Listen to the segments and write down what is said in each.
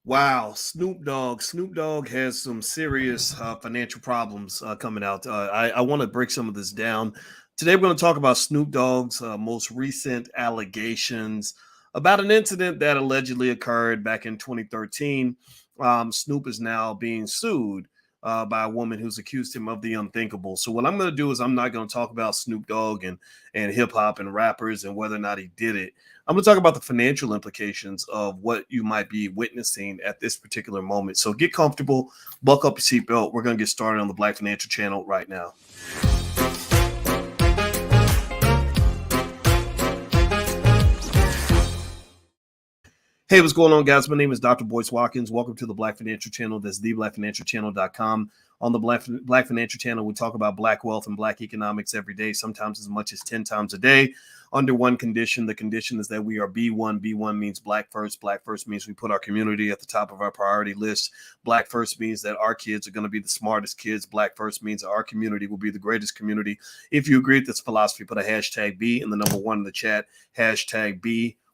Wow, Snoop Dogg. Snoop Dogg has some serious financial problems coming out. I want to break some of this down. Today, we're going to talk about Snoop Dogg's most recent allegations about an incident that allegedly occurred back in 2013. Snoop is now being sued by a woman who's accused him of the unthinkable. So, what I'm going to do is I'm not going to talk about Snoop Dogg and hip hop and rappers and whether or not he did it. I'm going to talk about the financial implications of what you might be witnessing at this particular moment. So get comfortable, buckle up your seatbelt. We're going to get started on the Black Financial Channel right now. Hey, what's going on, guys? My name is Dr. Boyce Watkins. Welcome to the Black Financial Channel. That's theblackfinancialchannel.com. On the Black Financial Channel, we talk about Black wealth and Black economics every day, sometimes as much as 10 times a day, under one condition. The condition is that we are B1. B1 means Black first. Black first means we put our community at the top of our priority list. Black first means that our kids are going to be the smartest kids. Black first means that our community will be the greatest community. If you agree with this philosophy, put a hashtag B and the number one in the chat, hashtag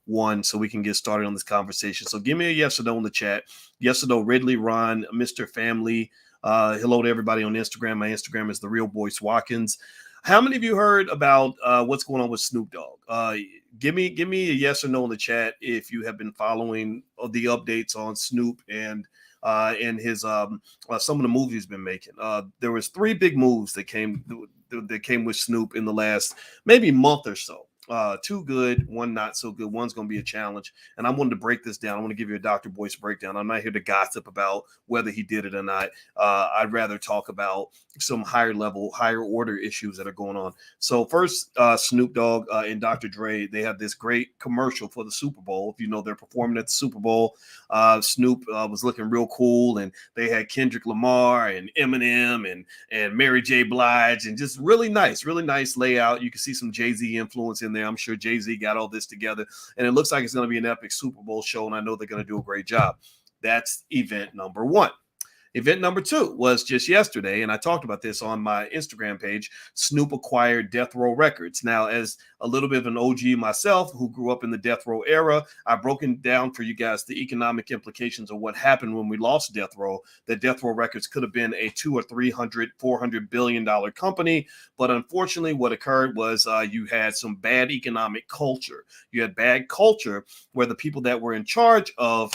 B1, so we can get started on this conversation. So give me a yes or no in the chat. Yes or no, Ridley, Ron, Mr. Family. Hello to everybody on Instagram. My Instagram is The Real Boyce Watkins. How many of you heard about what's going on with Snoop Dogg? Give me a yes or no in the chat if you have been following the updates on Snoop and his some of the movies he's been making. There was three big moves that came with Snoop in the last maybe month or so. Two good, one not so good. One's going to be a challenge. And I wanted to break this down. I want to give you a Dr. Boyce breakdown. I'm not here to gossip about whether he did it or not. I'd rather talk about some higher level, higher order issues that are going on. So first, Snoop Dogg and Dr. Dre, they have this great commercial for the Super Bowl. If you know, they're performing at the Super Bowl. Snoop was looking real cool, and they had Kendrick Lamar and Eminem and Mary J. Blige, and just really nice layout. You can see some Jay-Z influence in there. I'm sure Jay-Z got all this together, and it looks like it's going to be an epic Super Bowl show, and I know they're going to do a great job. That's event number one. Event number two was just yesterday, and I talked about this on my Instagram page. Snoop acquired Death Row Records. Now, as a little bit of an OG myself who grew up in the Death Row era, I've broken down for you guys the economic implications of what happened when we lost Death Row. That Death Row Records could have been a $200 or $300, $400 billion company. But unfortunately, what occurred was you had some bad economic culture. You had bad culture where the people that were in charge of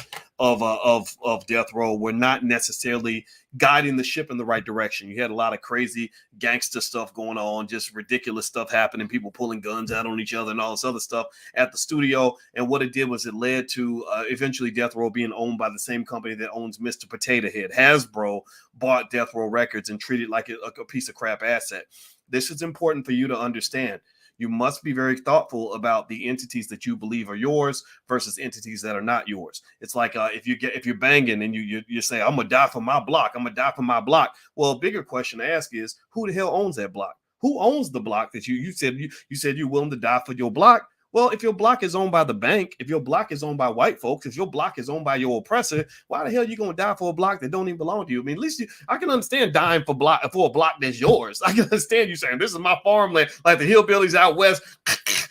Death Row were not necessarily guiding the ship in the right direction. You had a lot of crazy gangster stuff going on, just ridiculous stuff happening, people pulling guns out on each other and all this other stuff at the studio. And what it did was it led to eventually Death Row being owned by the same company that owns Mr. Potato Head. Hasbro bought Death Row Records and treated it like a piece of crap asset. This is important for you to understand. You must be very thoughtful about the entities that you believe are yours versus entities that are not yours. It's like if you're banging and you say, I'm gonna die for my block, I'm gonna die for my block. Well, a bigger question to ask is, who the hell owns that block? Who owns the block that you said you're willing to die for your block? Well, if your block is owned by the bank, if your block is owned by white folks, if your block is owned by your oppressor, why the hell are you going to die for a block that don't even belong to you? I mean, at least I can understand dying for a block that's yours. I can understand you saying, this is my farmland, like the hillbillies out west.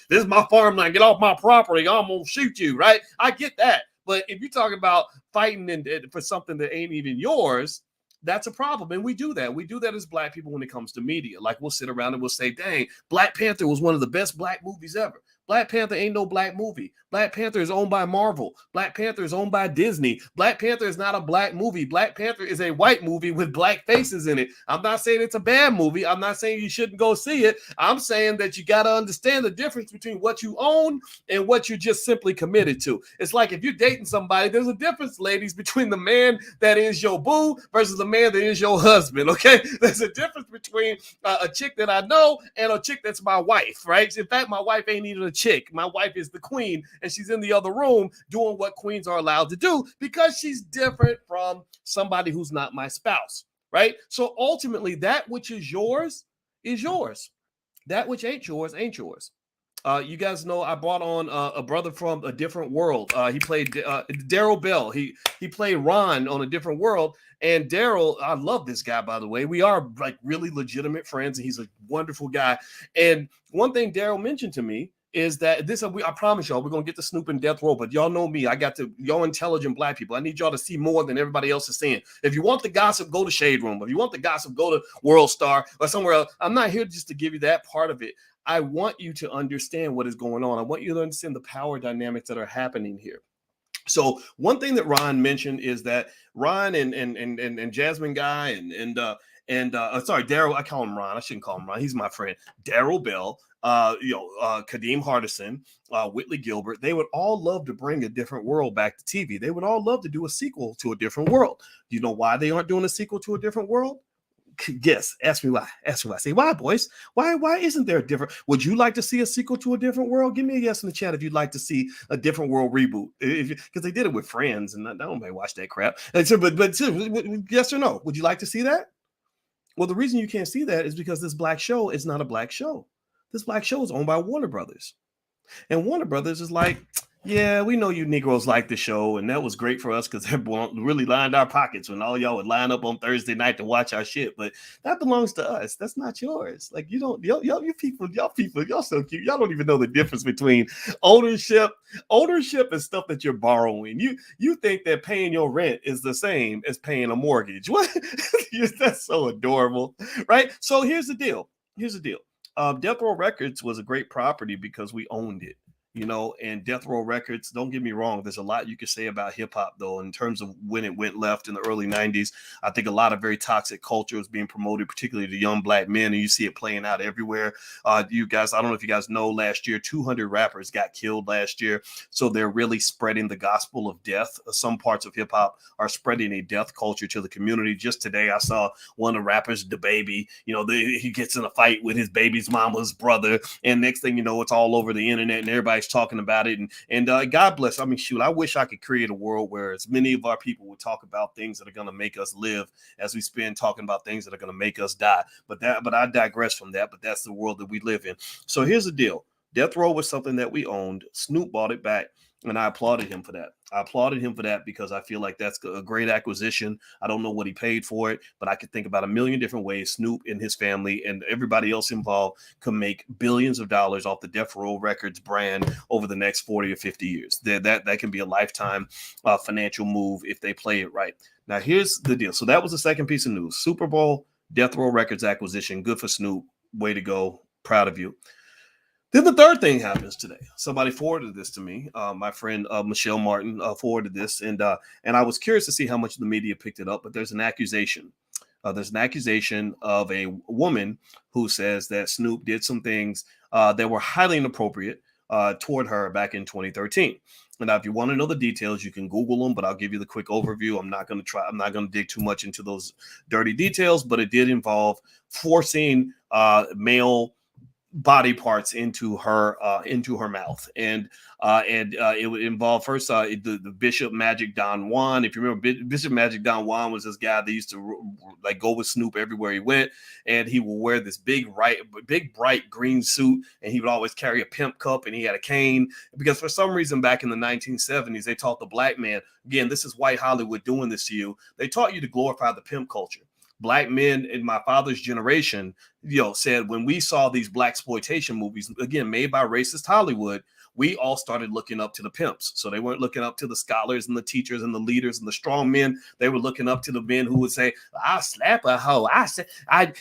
This is my farmland. Get off my property. I'm going to shoot you, right? I get that. But if you're talking about fighting for something that ain't even yours, that's a problem. And we do that. We do that as Black people when it comes to media. Like, we'll sit around and we'll say, dang, Black Panther was one of the best Black movies ever. Black Panther ain't no Black movie. Black Panther is owned by Marvel. Black Panther is owned by Disney. Black Panther is not a Black movie. Black Panther is a white movie with Black faces in it. I'm not saying it's a bad movie. I'm not saying you shouldn't go see it. I'm saying that you got to understand the difference between what you own and what you just simply committed to. It's like if you're dating somebody, there's a difference, ladies, between the man that is your boo versus the man that is your husband, okay? There's a difference between a chick that I know and a chick that's my wife, right? In fact, my wife ain't even a chick. My wife is the queen, and she's in the other room doing what queens are allowed to do because she's different from somebody who's not my spouse, right? So ultimately, that which is yours is yours. That which ain't yours ain't yours. You guys know I brought on a brother from a different world. He played Daryl Bell. He played Ron on A Different World. And Daryl, I love this guy, by the way. We are like really legitimate friends, and he's a wonderful guy. And one thing Daryl mentioned to me is that this, I promise y'all, we're going to get to Snoop and Death Row, but y'all know me. I got to, y'all intelligent black people. I need y'all to see more than everybody else is saying. If you want the gossip, go to Shade Room. If you want the gossip, go to World Star or somewhere else. I'm not here just to give you that part of it. I want you to understand what is going on. I want you to understand the power dynamics that are happening here. So one thing that Ron mentioned is that Ron and Jasmine Guy and sorry, Daryl, I call him Ron. I shouldn't call him Ron. He's my friend. Daryl Bell, Kadeem Hardison, Whitley Gilbert, they would all love to bring a different world back to TV. They would all love to do a sequel to a different world. Do you know why they aren't doing a sequel to a different world? Yes, ask me why. Ask me why. Say why, boys. Why isn't there a different? Would you like to see a sequel to a different world? Give me a yes in the chat if you'd like to see a different world reboot. Because they did it with Friends, and I don't may watch that crap. So, but yes or no? Would you like to see that? Well, the reason you can't see that is because this black show is not a black show. This black show is owned by Warner Brothers. And Warner Brothers is like, yeah, we know you Negroes like the show, and that was great for us because everyone really lined our pockets when all y'all would line up on Thursday night to watch our shit. But that belongs to us. That's not yours. Like you don't, you people, y'all so cute. Y'all don't even know the difference between ownership is stuff that you're borrowing. You think that paying your rent is the same as paying a mortgage. What? That's so adorable, right? So here's the deal. Death Row Records was a great property because we owned it, and Death Row Records, don't get me wrong, there's a lot you could say about hip hop, though, in terms of when it went left in the early 90s. I think a lot of very toxic culture was being promoted, particularly to young black men, and you see it playing out everywhere. You guys, I don't know if you guys know, last year, 200 rappers got killed last year. So they're really spreading the gospel of death. Some parts of hip hop are spreading a death culture to the community. Just today, I saw one of the rappers, DaBaby, he gets in a fight with his baby's mama's brother, and next thing you know, it's all over the internet and everybody's talking about it. And God bless. I mean, shoot, I wish I could create a world where as many of our people would talk about things that are going to make us live as we spend talking about things that are going to make us die. But I digress from that. But that's the world that we live in. So here's the deal. Death Row was something that we owned. Snoop bought it back, and I applauded him for that. Because I feel like that's a great acquisition. I don't know what he paid for it, but I could think about a million different ways Snoop and his family and everybody else involved could make billions of dollars off the Death Row Records brand over the next 40 or 50 years. That can be a lifetime financial move if they play it right. Now, here's the deal. So that was the second piece of news. Super Bowl, Death Row Records acquisition. Good for Snoop. Way to go. Proud of you. Then the third thing happens today. Somebody forwarded this to me. My friend Michelle Martin forwarded this, and I was curious to see how much the media picked it up. But there's an accusation. There's an accusation of a woman who says that Snoop did some things that were highly inappropriate toward her back in 2013. And now, if you want to know the details, you can Google them, but I'll give you the quick overview. I'm not going to dig too much into those dirty details, but it did involve forcing male body parts into her mouth, and it would involve first the Bishop Magic Don Juan. If you remember, Bishop Magic Don Juan was this guy that used to like go with Snoop everywhere he went, and he would wear this big bright green suit, and he would always carry a pimp cup, and he had a cane because for some reason back in the 1970s they taught the black man, again, this is white Hollywood doing this to you, they taught you to glorify the pimp culture. Black men in my father's generation, said when we saw these black exploitation movies, again, made by racist Hollywood, we all started looking up to the pimps. So they weren't looking up to the scholars and the teachers and the leaders and the strong men. They were looking up to the men who would say, I'll slap a hoe.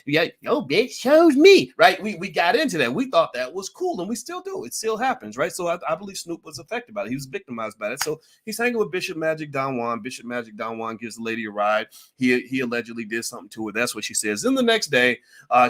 Yo, bitch shows me, right? We got into that. We thought that was cool, and we still do. It still happens, right? So I believe Snoop was affected by it. He was victimized by it. So he's hanging with Bishop Magic Don Juan. Bishop Magic Don Juan gives the lady a ride. He allegedly did something to her. That's what she says. Then the next day,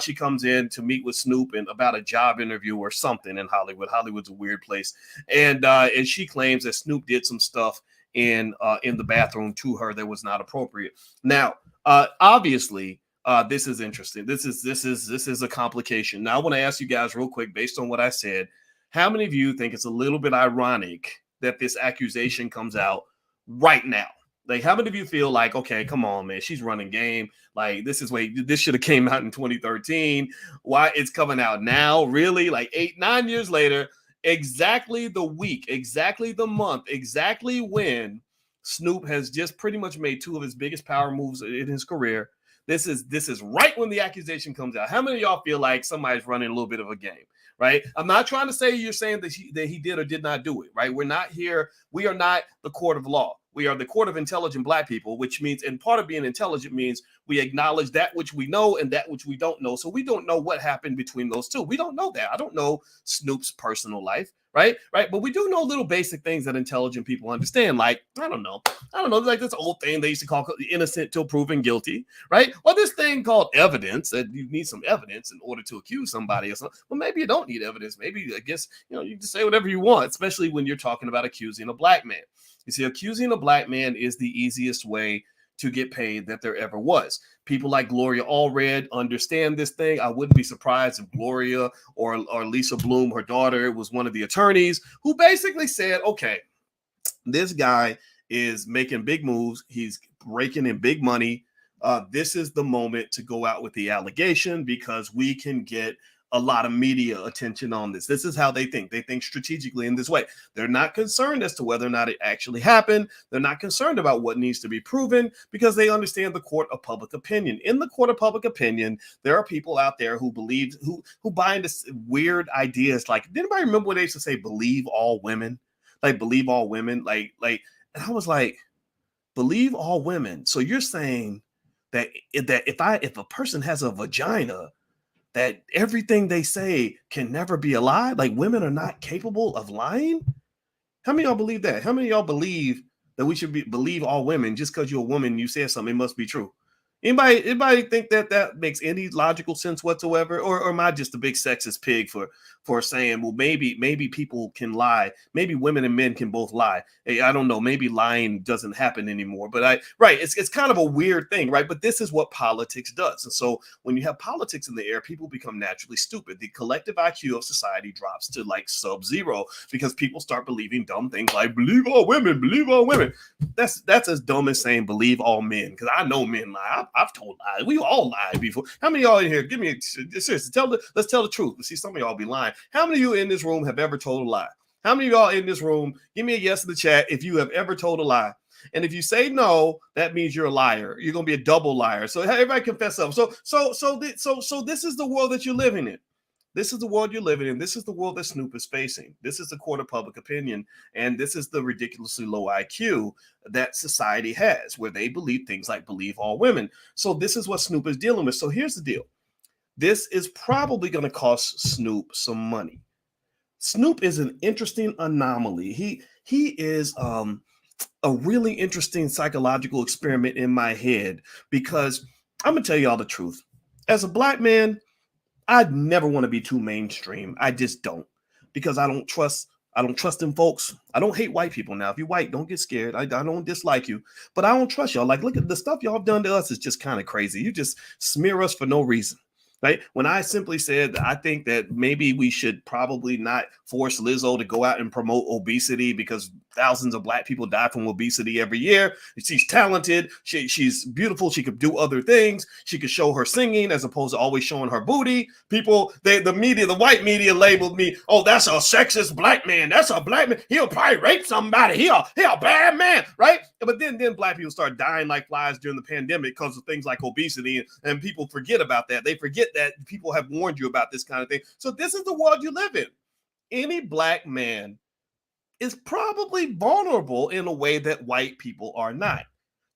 she comes in to meet with Snoop and about a job interview or something in Hollywood. Hollywood's a weird place. And she claims that Snoop did some stuff in the bathroom to her that was not appropriate. Now, obviously, this is interesting. This is a complication. Now, I want to ask you guys real quick, based on what I said, how many of you think it's a little bit ironic that this accusation comes out right now? Like, how many of you feel like, okay, come on, man, she's running game. Like, this should have came out in 2013. Why it's coming out now? Really? Like 8-9 years later, exactly the week, exactly the month, exactly when Snoop has just pretty much made two of his biggest power moves in his career. This is right when the accusation comes out. How many of y'all feel like somebody's running a little bit of a game? right? I'm not trying to say you're saying that he did or did not do it, right? We're not here. We are not the court of law. We are the court of intelligent black people, which means, and part of being intelligent means we acknowledge that which we know and that which we don't know. So we don't know what happened between those two. We don't know that. I don't know Snoop's personal life, right? Right. But we do know little basic things that intelligent people understand. Like, I don't know, like this old thing they used to call innocent till proven guilty, right? Or this thing called evidence, that you need some evidence in order to accuse somebody or something. Well, maybe you don't need evidence. Maybe, I guess, you can say whatever you want, especially when you're talking about accusing a black man. You see, accusing a black man is the easiest way to get paid that there ever was. People like Gloria Allred understand this thing. I wouldn't be surprised if Gloria or Lisa Bloom, her daughter, was one of the attorneys who basically said, okay, this guy is making big moves. He's raking in big money. This is the moment to go out with the allegation because we can get a lot of media attention on this. This is how they think. They think strategically in this way. They're not concerned as to whether or not it actually happened. They're not concerned about what needs to be proven because they understand the court of public opinion. In the court of public opinion, there are people out there who believe, who buy into weird ideas. Like, did anybody remember when they used to say believe all women? Like, believe all women? Like, and I was like, believe all women. So you're saying that if a person has a vagina, that everything they say can never be a lie? Like, women are not capable of lying? How many of y'all believe that? How many of y'all believe that we should believe all women just because you're a woman and you said something, it must be true? Anybody think that makes any logical sense whatsoever? Or am I just a big sexist pig for saying, well, maybe people can lie. Maybe women and men can both lie. Hey, I don't know. Maybe lying doesn't happen anymore. But it's kind of a weird thing, right? But this is what politics does. And so when you have politics in the air, people become naturally stupid. The collective IQ of society drops to like sub-zero because people start believing dumb things like believe all women, believe all women. That's as dumb as saying believe all men, because I know men lie. I've told lies. We all lied before. How many of y'all in here? Give me seriously. Let's tell the truth. See, some of y'all be lying. How many of you in this room have ever told a lie? How many of y'all in this room? Give me a yes in the chat if you have ever told a lie. And if you say no, that means you're a liar. You're gonna be a double liar. So everybody confess up. So this is the world that you're living in. This is the world you're living in. This is the world that Snoop is facing. This is the court of public opinion. And this is the ridiculously low IQ that society has, where they believe things like believe all women. So this is what Snoop is dealing with. So here's the deal. This is probably going to cost Snoop some money. Snoop is an interesting anomaly. He is a really interesting psychological experiment in my head, because I'm going to tell y'all the truth. As a black man, I'd never want to be too mainstream. I just don't, because I don't trust them folks. I don't hate white people. Now, if you're white, don't get scared. I don't dislike you, but I don't trust y'all. Like, look at the stuff y'all have done to us is just kind of crazy. You just smear us for no reason. Right? When I simply said I think that maybe we should probably not force Lizzo to go out and promote obesity because thousands of black people die from obesity every year. She's talented. She's beautiful. She could do other things. She could show her singing as opposed to always showing her booty. People, the white media labeled me, oh, that's a sexist black man. That's a black man. He'll probably rape somebody. He a bad man, right? But then black people start dying like flies during the pandemic because of things like obesity, and people forget about that. They forget that people have warned you about this kind of thing. So this is the world you live in. Any black man is probably vulnerable in a way that white people are not.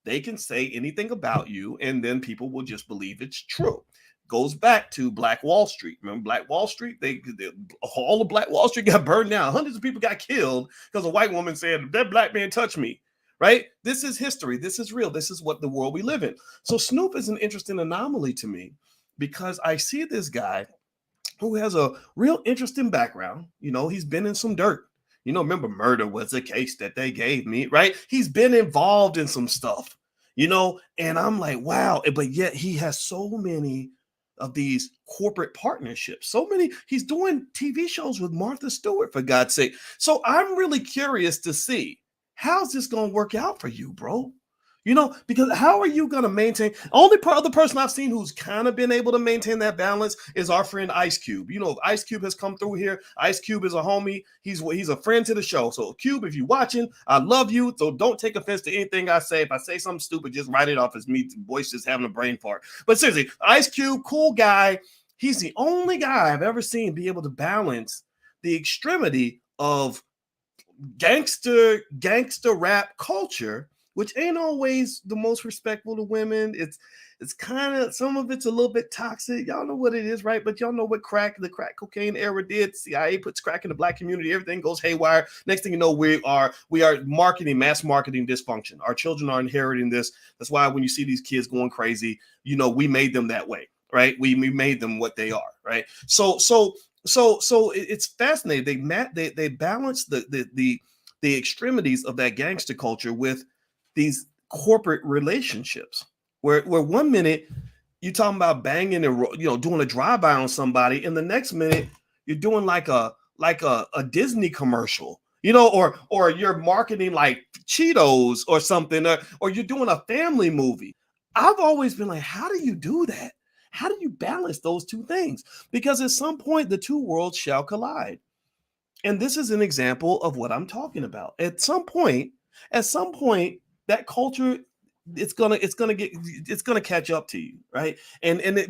They can say anything about you, and then people will just believe it's true. Goes back to Black Wall Street. Remember Black Wall Street? All of Black Wall Street got burned down. Hundreds of people got killed because a white woman said, that black man touched me. Right? This is history. This is real. This is what the world we live in. So Snoop is an interesting anomaly to me, because I see this guy who has a real interesting background. He's been in some dirt. Remember, murder was a case that they gave me, right? He's been involved in some stuff, and I'm like, wow. But yet he has so many of these corporate partnerships. So many. He's doing TV shows with Martha Stewart, for God's sake. So I'm really curious to see, how's this going to work out for you, bro? Because how are you going to maintain? Only other person I've seen who's kind of been able to maintain that balance is our friend Ice Cube. Ice Cube has come through here. Ice Cube is a homie. He's a friend to the show. So Cube, if you're watching, I love you. So don't take offense to anything I say. If I say something stupid, just write it off as me. Voice just having a brain fart. But seriously, Ice Cube, cool guy. He's the only guy I've ever seen be able to balance the extremity of gangster rap culture, which ain't always the most respectful to women. It's kind of, some of it's a little bit toxic. Y'all know what it is, right? But y'all know what the crack cocaine era did. CIA puts crack in the black community. Everything goes haywire. Next thing you know, we are mass marketing dysfunction. Our children are inheriting this. That's why when you see these kids going crazy, you know, we made them that way, right? We made them what they are, right? So it's fascinating. They balance the extremities of that gangster culture with these corporate relationships, where 1 minute you're talking about banging and, you know, doing a drive-by on somebody, and the next minute you're doing like a Disney commercial, you know, or you're marketing like Cheetos or something, or you're doing a family movie. I've always been like, how do you do that? How do you balance those two things? Because at some point the two worlds shall collide. And this is an example of what I'm talking about. At some point, that culture, it's gonna catch up to you, right?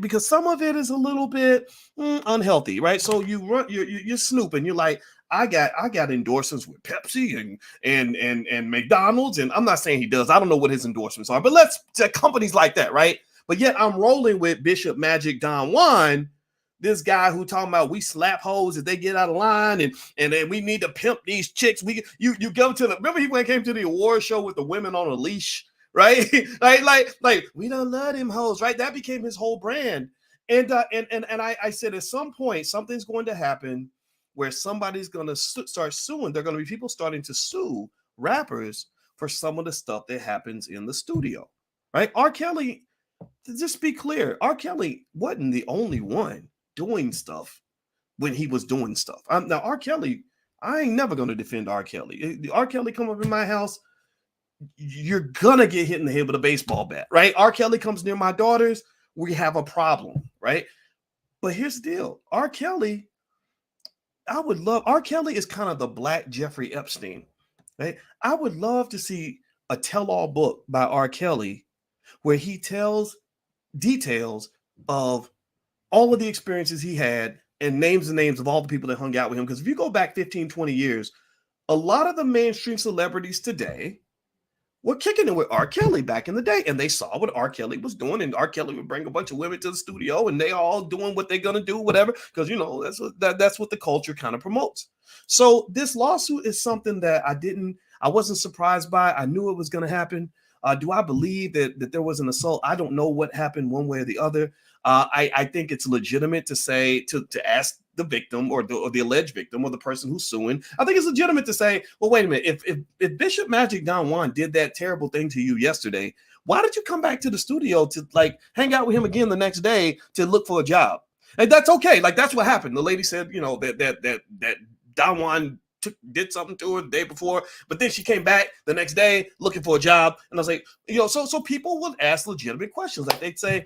Because some of it is a little bit unhealthy, right? So you're snooping. You're like, I got endorsements with Pepsi and McDonald's, and I'm not saying he does. I don't know what his endorsements are, but let's companies like that, right? But yet I'm rolling with Bishop Magic Don Juan, this guy who talking about we slap hoes if they get out of line, and then we need to pimp these chicks. You go to remember he came to the award show with the women on a leash, right? like we don't love them hoes, right? That became his whole brand. And I said at some point something's going to happen where somebody's going to start suing. There are going to be people starting to sue rappers for some of the stuff that happens in the studio, right? R. Kelly, just be clear, R. Kelly wasn't the only one doing stuff when he was doing stuff. Now, R. Kelly, I ain't never going to defend R. Kelly. R. Kelly come up in my house, you're going to get hit in the head with a baseball bat, right? R. Kelly comes near my daughters, we have a problem, right? But here's the deal. R. Kelly is kind of the black Jeffrey Epstein, right? I would love to see a tell-all book by R. Kelly where he tells details of all of the experiences he had and names the names of all the people that hung out with him. Because if you go back 15, 20 years, a lot of the mainstream celebrities today were kicking it with R. Kelly back in the day, and they saw what R. Kelly was doing, and R. Kelly would bring a bunch of women to the studio, and they all doing what they're gonna do, whatever, because you know that's what the culture kind of promotes. So this lawsuit is something that I wasn't surprised by. I knew it was going to happen. Do I believe that there was an assault? I don't know what happened one way or the other. I think it's legitimate to say to ask the victim or the alleged victim or the person who's suing. I think it's legitimate to say, well, wait a minute. If Bishop Magic Don Juan did that terrible thing to you yesterday, why did you come back to the studio to like hang out with him again the next day to look for a job? And that's okay. Like that's what happened. The lady said, you know, that Don Juan did something to her the day before, but then she came back the next day looking for a job. And I was like, you know, so people would ask legitimate questions. Like they'd say,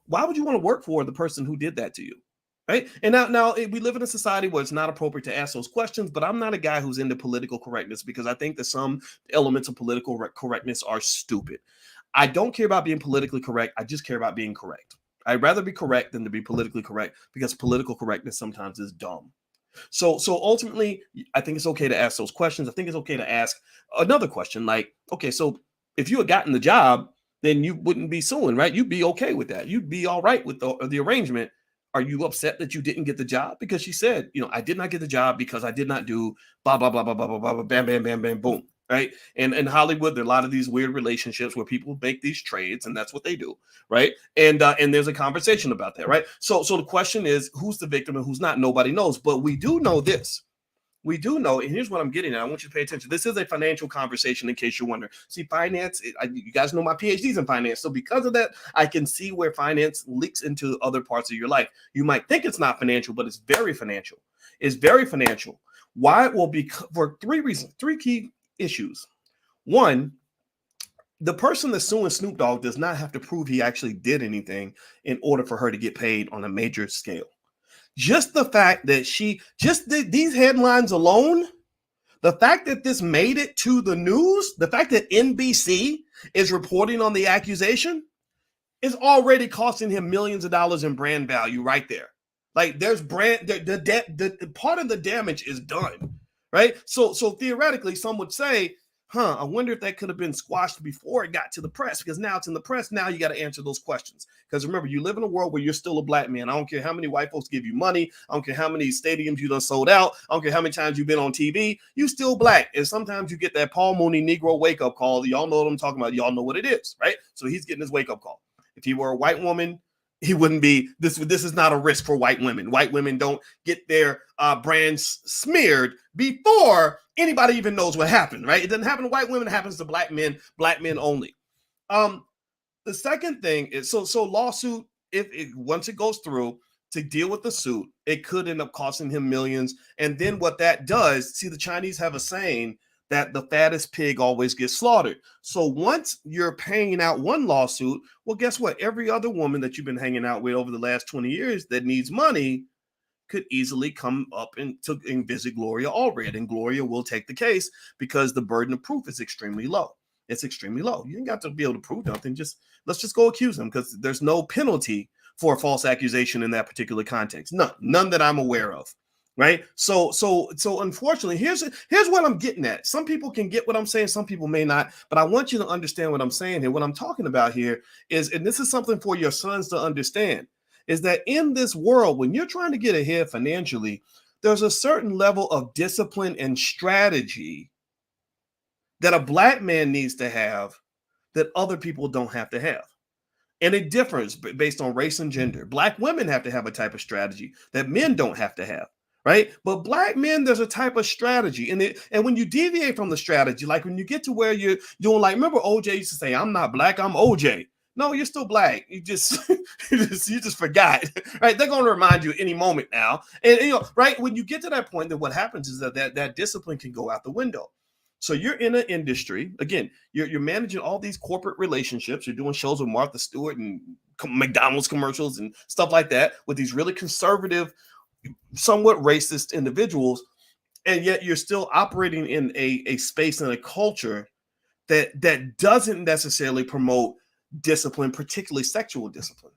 why would you want to work for the person who did that to you? Right. And now we live in a society where it's not appropriate to ask those questions, but I'm not a guy who's into political correctness because I think that some elements of political correctness are stupid. I don't care about being politically correct. I just care about being correct. I'd rather be correct than to be politically correct because political correctness sometimes is dumb. So ultimately, I think it's okay to ask those questions. I think it's okay to ask another question like, okay, so if you had gotten the job, then you wouldn't be suing, right? You'd be okay with that. You'd be all right with the arrangement. Are you upset that you didn't get the job? Because she said, you know, I did not get the job because I did not do blah, blah, blah, blah, blah, blah, blah, bam, bam, bam, bam, boom. Right. And in Hollywood, there are a lot of these weird relationships where people make these trades and that's what they do. Right. And there's a conversation about that. Right. So the question is, who's the victim and who's not? Nobody knows. But we do know this. We do know, and here's what I'm getting at. I want you to pay attention. This is a financial conversation in case you're wondering. See, finance, you guys know my PhD's in finance. So because of that, I can see where finance leaks into other parts of your life. You might think it's not financial, but it's very financial. It's very financial. Why? Well, because for three reasons, three key issues. One, the person that's suing Snoop Dogg does not have to prove he actually did anything in order for her to get paid on a major scale. Just the fact that these headlines alone, the fact that this made it to the news, the fact that NBC is reporting on the accusation, is already costing him millions of dollars in brand value right there. Like there's brand, the part of the damage is done, right? So theoretically, some would say, I wonder if that could have been squashed before it got to the press, because now it's in the press. Now you got to answer those questions. Because remember, you live in a world where you're still a black man. I don't care how many white folks give you money. I don't care how many stadiums you done sold out. I don't care how many times you've been on TV. You still black. And sometimes you get that Paul Mooney Negro wake-up call. Y'all know what I'm talking about. Y'all know what it is, right? So he's getting his wake-up call. If he were a white woman, he wouldn't be. This is not a risk for white women. White women don't get their brands smeared before anybody even knows what happened, right? It doesn't happen to white women. It happens to black men only. The second thing is, so lawsuit, if once it goes through, to deal with the suit, it could end up costing him millions. And then what that does, see, the Chinese have a saying that the fattest pig always gets slaughtered. So once you're paying out one lawsuit, well, guess what? Every other woman that you've been hanging out with over the last 20 years that needs money could easily come up and visit Gloria Allred, and Gloria will take the case because the burden of proof is extremely low. It's extremely low. You ain't got to be able to prove nothing. Let's just go accuse them, because there's no penalty for a false accusation in that particular context. None that I'm aware of. Right. So unfortunately, here's what I'm getting at. Some people can get what I'm saying, some people may not, but I want you to understand what I'm saying here. What I'm talking about here is, and this is something for your sons to understand, is that in this world, when you're trying to get ahead financially, there's a certain level of discipline and strategy that a black man needs to have that other people don't have to have. And it differs based on race and gender. Black women have to have a type of strategy that men don't have to have. Right. But black men, there's a type of strategy. And when you deviate from the strategy, like when you get to where you're doing, like, remember OJ used to say, I'm not black, I'm OJ. No, you're still black. You just you just forgot. Right. They're going to remind you any moment now. And right, when you get to that point, then what happens is that discipline can go out the window. So you're in an industry, again, you're managing all these corporate relationships. You're doing shows with Martha Stewart and McDonald's commercials and stuff like that with these really conservative, somewhat racist individuals. And yet you're still operating in a space and a culture that doesn't necessarily promote discipline, particularly sexual discipline.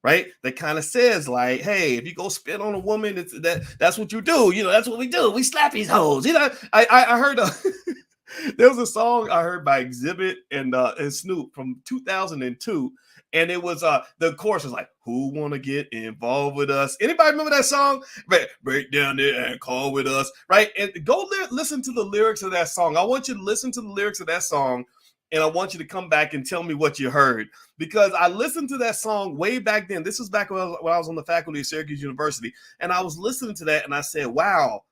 Right? That kind of says, like, hey, if you go spit on a woman, that's what you do. That's what we do. We slap these hoes. I heard there was a song I heard by Exhibit and Snoop from 2002, and it was the chorus was like, "Who want to get involved with us?" Anybody remember that song? Break down there and call with us, right? And go listen to the lyrics of that song. I want you to listen to the lyrics of that song, and I want you to come back and tell me what you heard, because I listened to that song way back then. This was back when I was on the faculty of Syracuse University, and I was listening to that, and I said, "Wow."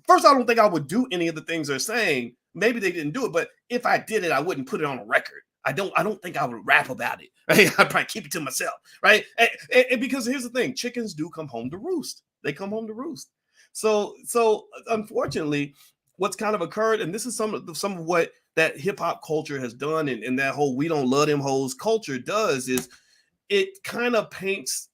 First, I don't think I would do any of the things they're saying. Maybe they didn't do it, but if I did it, I wouldn't put it on a record. I don't think I would rap about it. Right? I'd probably keep it to myself, right? And because here's the thing: chickens do come home to roost. They come home to roost. So unfortunately, what's kind of occurred, and this is some of what that hip hop culture has done, and that whole "we don't love them hoes" culture does, is it kind of paints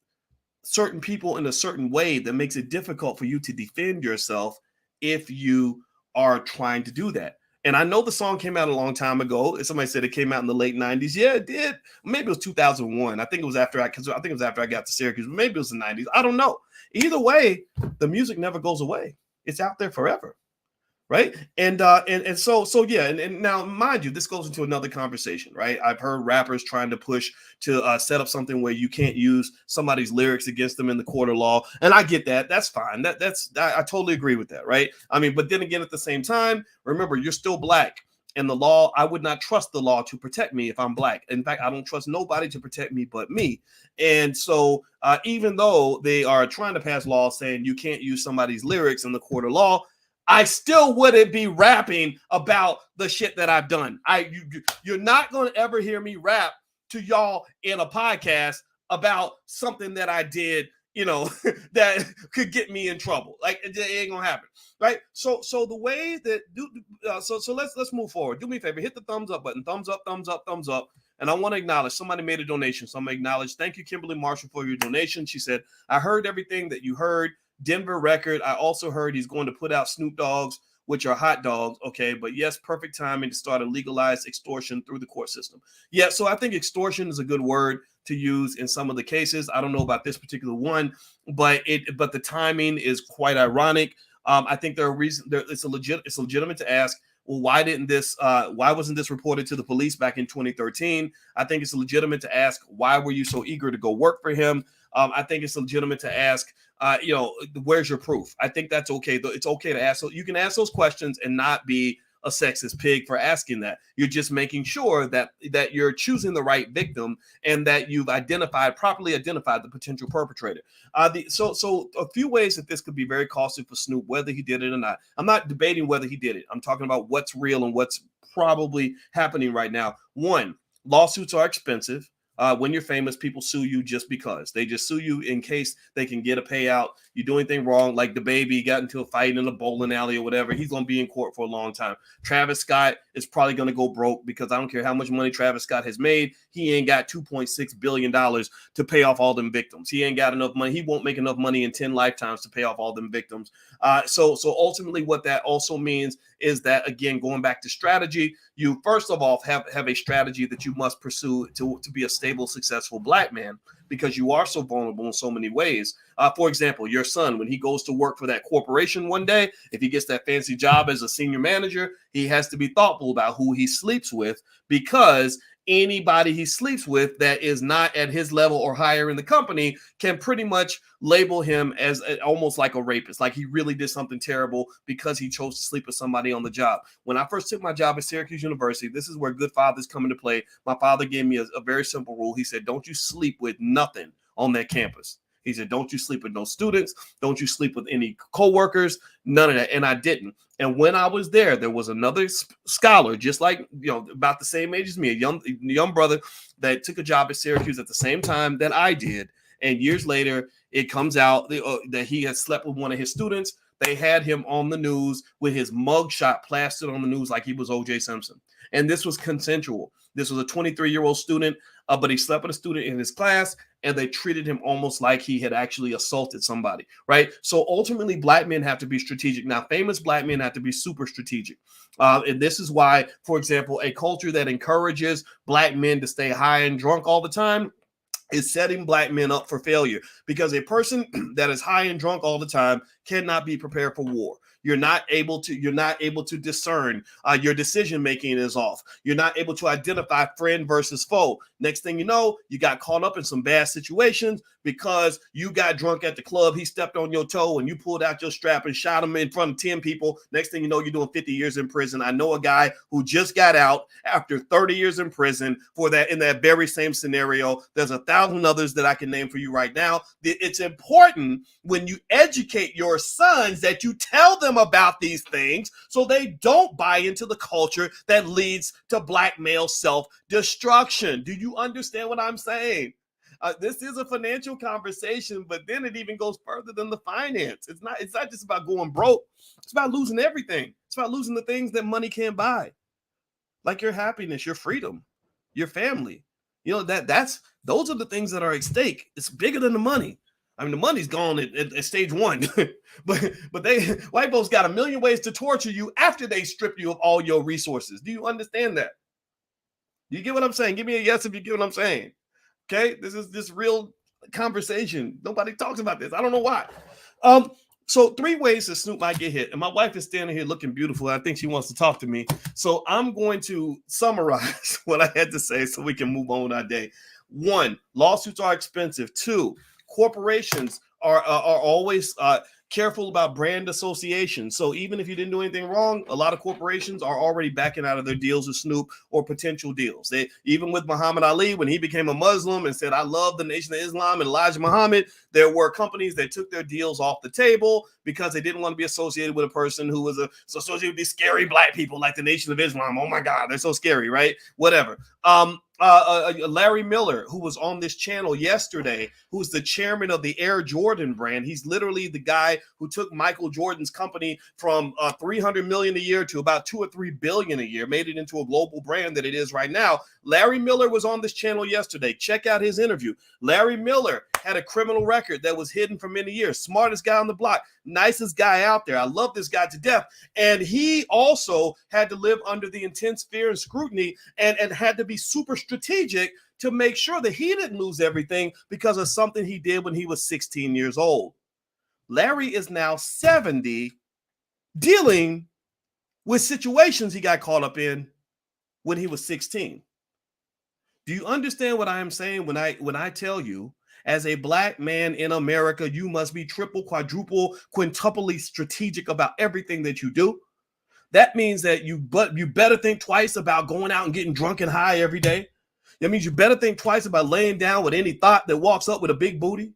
certain people in a certain way that makes it difficult for you to defend yourself if you are trying to do that. And I know the song came out a long time ago. Somebody said it came out in the late 90s. Yeah, it did. Maybe it was 2001. I think it was after I got to Syracuse. Maybe it was the 90s. I don't know. Either way, the music never goes away. It's out there forever. Right. And so yeah. And now, mind you, this goes into another conversation. Right. I've heard rappers trying to push to set up something where you can't use somebody's lyrics against them in the court of law. And I get that. That's fine. I totally agree with that. Right. I mean, but then again, at the same time, remember, you're still black. And the law, I would not trust the law to protect me if I'm black. In fact, I don't trust nobody to protect me but me. And so even though they are trying to pass laws saying you can't use somebody's lyrics in the court of law, I still wouldn't be rapping about the shit that I've done. You're not going to ever hear me rap to y'all in a podcast about something that I did, that could get me in trouble. Like, it ain't gonna happen, right? So the way that so let's move forward. Do me a favor, hit the thumbs up button. Thumbs up, thumbs up, thumbs up. And I want to acknowledge somebody made a donation. So I'm gonna acknowledge. Thank you, Kimberly Marshall, for your donation. She said, "I heard everything that you heard. Denver record. I also heard he's going to put out Snoop Dogg's which are hot dogs. Okay, but yes, perfect timing to start a legalized extortion through the court system. Yeah, so I think extortion is a good word to use in some of the cases. I don't know about this particular one, but the timing is quite ironic. I think there are reasons. It's legitimate to ask, well, why wasn't this reported to the police back in 2013? I think it's legitimate to ask, why were you so eager to go work for him? I think it's legitimate to ask, where's your proof? I think that's okay. It's okay to ask. So you can ask those questions and not be a sexist pig for asking that. You're just making sure that you're choosing the right victim and that you've properly identified the potential perpetrator. So a few ways that this could be very costly for Snoop, whether he did it or not. I'm not debating whether he did it. I'm talking about what's real and what's probably happening right now. One, lawsuits are expensive. When you're famous, people sue you just because. They just sue you in case they can get a payout. You do anything wrong, like the baby got into a fight in a bowling alley or whatever, he's going to be in court for a long time. Travis Scott is probably going to go broke because I don't care how much money Travis Scott has made. He ain't got $2.6 billion to pay off all them victims. He ain't got enough money. He won't make enough money in 10 lifetimes to pay off all them victims. So ultimately what that also means is that, again, going back to strategy, you first of all have a strategy that you must pursue to be a stable, successful black man, because you are so vulnerable in so many ways. For example, your son, when he goes to work for that corporation one day, if he gets that fancy job as a senior manager, he has to be thoughtful about who he sleeps with, because anybody he sleeps with that is not at his level or higher in the company can pretty much label him as almost like a rapist, like he really did something terrible because he chose to sleep with somebody on the job. When I first took my job at Syracuse University, this is where good fathers come into play. My father gave me a very simple rule. He said, don't you sleep with nothing on that campus. He said, don't you sleep with no students. Don't you sleep with any coworkers, none of that. And I didn't. And when I was there was another scholar, just like, about the same age as me, a young brother that took a job at Syracuse at the same time that I did. And years later, it comes out that he had slept with one of his students. They had him on the news with his mugshot plastered on the news like he was O.J. Simpson. And this was consensual. This was a 23-year-old student, but he slept with a student in his class, and they treated him almost like he had actually assaulted somebody, right? So ultimately, black men have to be strategic. Now, famous black men have to be super strategic. And this is why, for example, a culture that encourages black men to stay high and drunk all the time is setting black men up for failure, because a person that is high and drunk all the time cannot be prepared for war. You're not able to discern. Your decision making is off. You're not able to identify friend versus foe. Next thing you know, you got caught up in some bad situations because you got drunk at the club. He stepped on your toe and you pulled out your strap and shot him in front of 10 people. Next thing you know, you're doing 50 years in prison. I know a guy who just got out after 30 years in prison for that, in that very same scenario. There's 1,000 others that I can name for you right now. It's important when you educate your sons that you tell them about these things so they don't buy into the culture that leads to black male self-destruction. Do you understand what I'm saying? This is a financial conversation, but then it even goes further than the finance. It's not just about going broke. It's about losing everything. It's about losing the things that money can't buy, like your happiness, your freedom, your family. Those are the things that are at stake. It's bigger than the money. I mean, the money's gone at stage one, but white folks got a million ways to torture you after they strip you of all your resources. Do you understand that? You get what I'm saying? Give me a yes if you get what I'm saying. Okay, this is this real conversation. Nobody talks about this. I don't know why. So 3 ways that Snoop might get hit, and my wife is standing here looking beautiful. I think she wants to talk to me. So I'm going to summarize what I had to say so we can move on our day. 1, lawsuits are expensive. 2, corporations are always careful about brand association. So even if you didn't do anything wrong, a lot of corporations are already backing out of their deals with Snoop or potential deals. Even with Muhammad Ali, when he became a Muslim and said, I love the Nation of Islam and Elijah Muhammad, there were companies that took their deals off the table because they didn't want to be associated with a person who was associated with these scary black people like the Nation of Islam. Oh my God, they're so scary, right? Whatever. Larry Miller, who was on this channel yesterday, who's the chairman of the Air Jordan brand. He's literally the guy who took Michael Jordan's company from 300 million a year to about 2 or 3 billion a year, made it into a global brand that it is right now. Larry Miller was on this channel yesterday. Check out his interview. Larry Miller had a criminal record that was hidden for many years. Smartest guy on the block, nicest guy out there. I love this guy to death. And he also had to live under the intense fear and scrutiny and had to be super strategic to make sure that he didn't lose everything because of something he did when he was 16 years old. Larry is now 70, dealing with situations he got caught up in when he was 16. Do you understand what I am saying when I tell you, as a black man in America, you must be triple, quadruple, quintuply strategic about everything that you do? That means that you better think twice about going out and getting drunk and high every day. That means you better think twice about laying down with any thought that walks up with a big booty.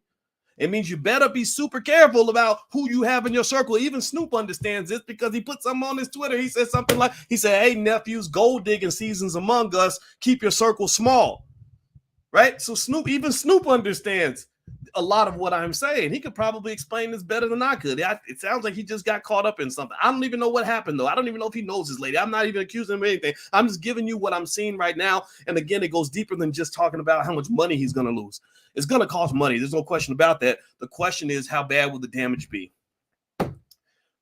It means you better be super careful about who you have in your circle. Even Snoop understands this because he put something on his Twitter. He said something like, hey, nephews, gold digging season's among us. Keep your circle small. Right? So even Snoop understands a lot of what I'm saying. He could probably explain this better than I could. It sounds like he just got caught up in something. I don't even know what happened, though. I don't even know if he knows this lady. I'm not even accusing him of anything. I'm just giving you what I'm seeing right now. And again, it goes deeper than just talking about how much money he's going to lose. It's going to cost money. There's no question about that. The question is, how bad will the damage be?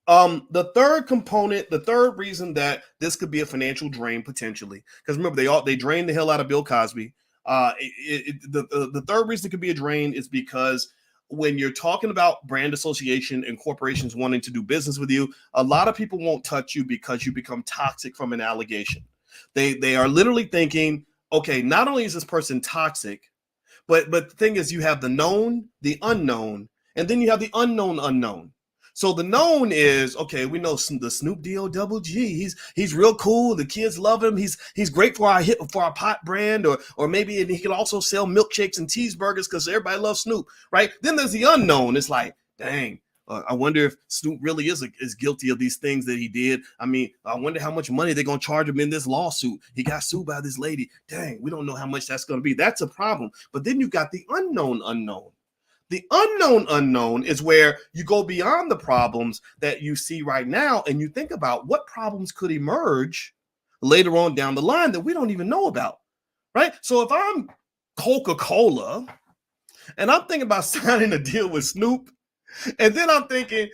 The third component, the third reason that this could be a financial drain potentially, because remember, they drained the hell out of Bill Cosby. The third reason it could be a drain is because when you're talking about brand association and corporations wanting to do business with you, a lot of people won't touch you because you become toxic from an allegation. They are literally thinking, okay, not only is this person toxic, but the thing is, you have the known, the unknown, and then you have the unknown. So the known is, okay, we know the Snoop Dogg. He's real cool. The kids love him. He's great for our pot brand, or maybe he can also sell milkshakes and cheeseburgers because everybody loves Snoop, right? Then there's the unknown. It's like, dang, I wonder if Snoop really is guilty of these things that he did. I mean, I wonder how much money they're going to charge him in this lawsuit. He got sued by this lady. Dang, we don't know how much that's going to be. That's a problem. But then you've got the unknown. The unknown is where you go beyond the problems that you see right now and you think about what problems could emerge later on down the line that we don't even know about, right? So if I'm Coca-Cola and I'm thinking about signing a deal with Snoop, and then I'm thinking,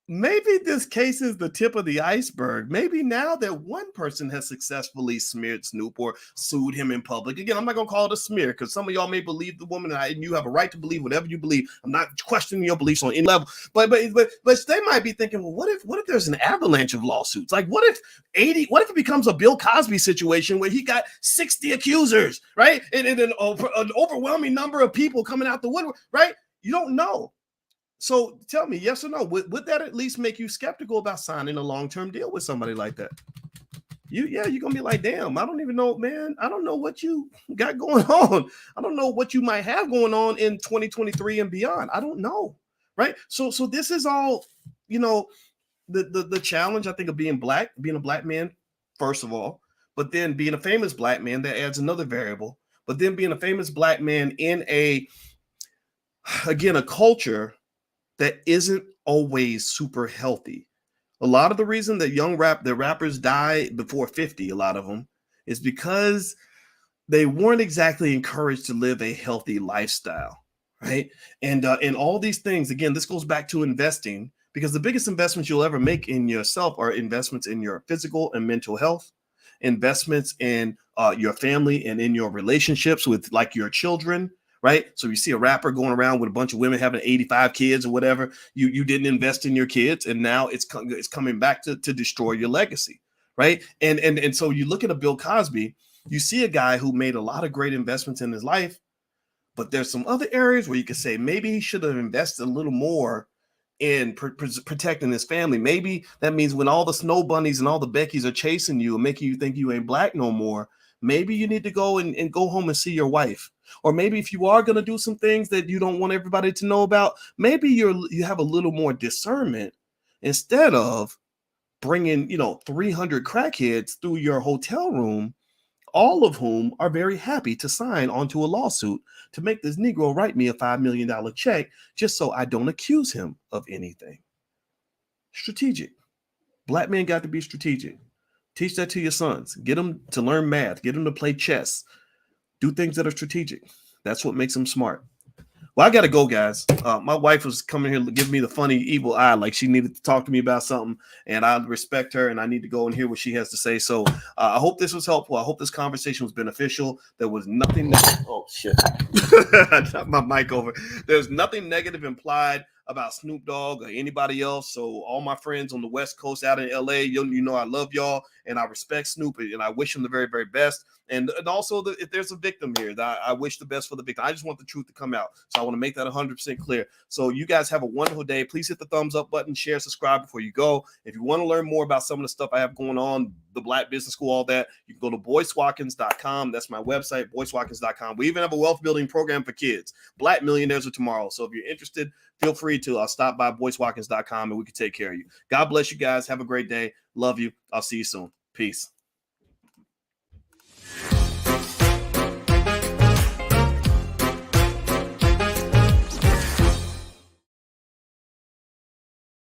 maybe this case is the tip of the iceberg. Maybe now that one person has successfully smeared Snoop or sued him in public. Again, I'm not going to call it a smear because some of y'all may believe the woman, and you have a right to believe whatever you believe. I'm not questioning your beliefs on any level. But they might be thinking, well, what if there's an avalanche of lawsuits? Like, what if it becomes a Bill Cosby situation where he got 60 accusers, right? And an overwhelming number of people coming out the woodwork, right? You don't know. So tell me, yes or no, would that at least make you skeptical about signing a long-term deal with somebody like that? You're going to be like, damn, I don't even know, man. I don't know what you got going on. I don't know what you might have going on in 2023 and beyond. I don't know, right? So this is all, the challenge, I think, of being a black man, first of all, but then being a famous black man, that adds another variable. But then being a famous black man in a culture that isn't always super healthy. A lot of the reason that rappers die before 50, a lot of them, is because they weren't exactly encouraged to live a healthy lifestyle, right? And all these things, again, this goes back to investing, because the biggest investments you'll ever make in yourself are investments in your physical and mental health, investments in your family and in your relationships with, like, your children, right? So you see a rapper going around with a bunch of women having 85 kids or whatever. You didn't invest in your kids, and now it's coming back to destroy your legacy, right? And so you look at a Bill Cosby, you see a guy who made a lot of great investments in his life, but there's some other areas where you could say maybe he should have invested a little more in protecting his family. Maybe that means when all the snow bunnies and all the Beckys are chasing you and making you think you ain't black no more, maybe you need to go and go home and see your wife. Or maybe if you are going to do some things that you don't want everybody to know about, maybe you have a little more discernment instead of bringing 300 crackheads through your hotel room all of whom are very happy to sign onto a lawsuit to make this Negro write me a $5 million check just so I don't accuse him of anything. Strategic. Black men got to be strategic. Teach that to your sons. Get them to learn math. Get them to play chess. Do things that are strategic. That's what makes them smart. Well, I got to go, guys. My wife was coming here to give me the funny, evil eye, like she needed to talk to me about something, and I respect her, and I need to go and hear what she has to say. So I hope this was helpful. I hope this conversation was beneficial. There was nothing. Oh, shit. I dropped my mic over. There's nothing negative implied about Snoop Dogg or anybody else. So all my friends on the West Coast out in LA, you know I love y'all, and I respect Snoop, and I wish him the very, very best. And also, if there's a victim here, I wish the best for the victim. I just want the truth to come out. So I want to make that 100% clear. So you guys have a wonderful day. Please hit the thumbs up button, share, subscribe before you go. If you want to learn more about some of the stuff I have going on, the Black Business School, all that, you can go to boycewatkins.com. That's my website, boycewatkins.com. We even have a wealth building program for kids. Black millionaires are tomorrow. So if you're interested, feel free to stop by boycewatkins.com and we can take care of you. God bless you guys. Have a great day. Love you. I'll see you soon. Peace.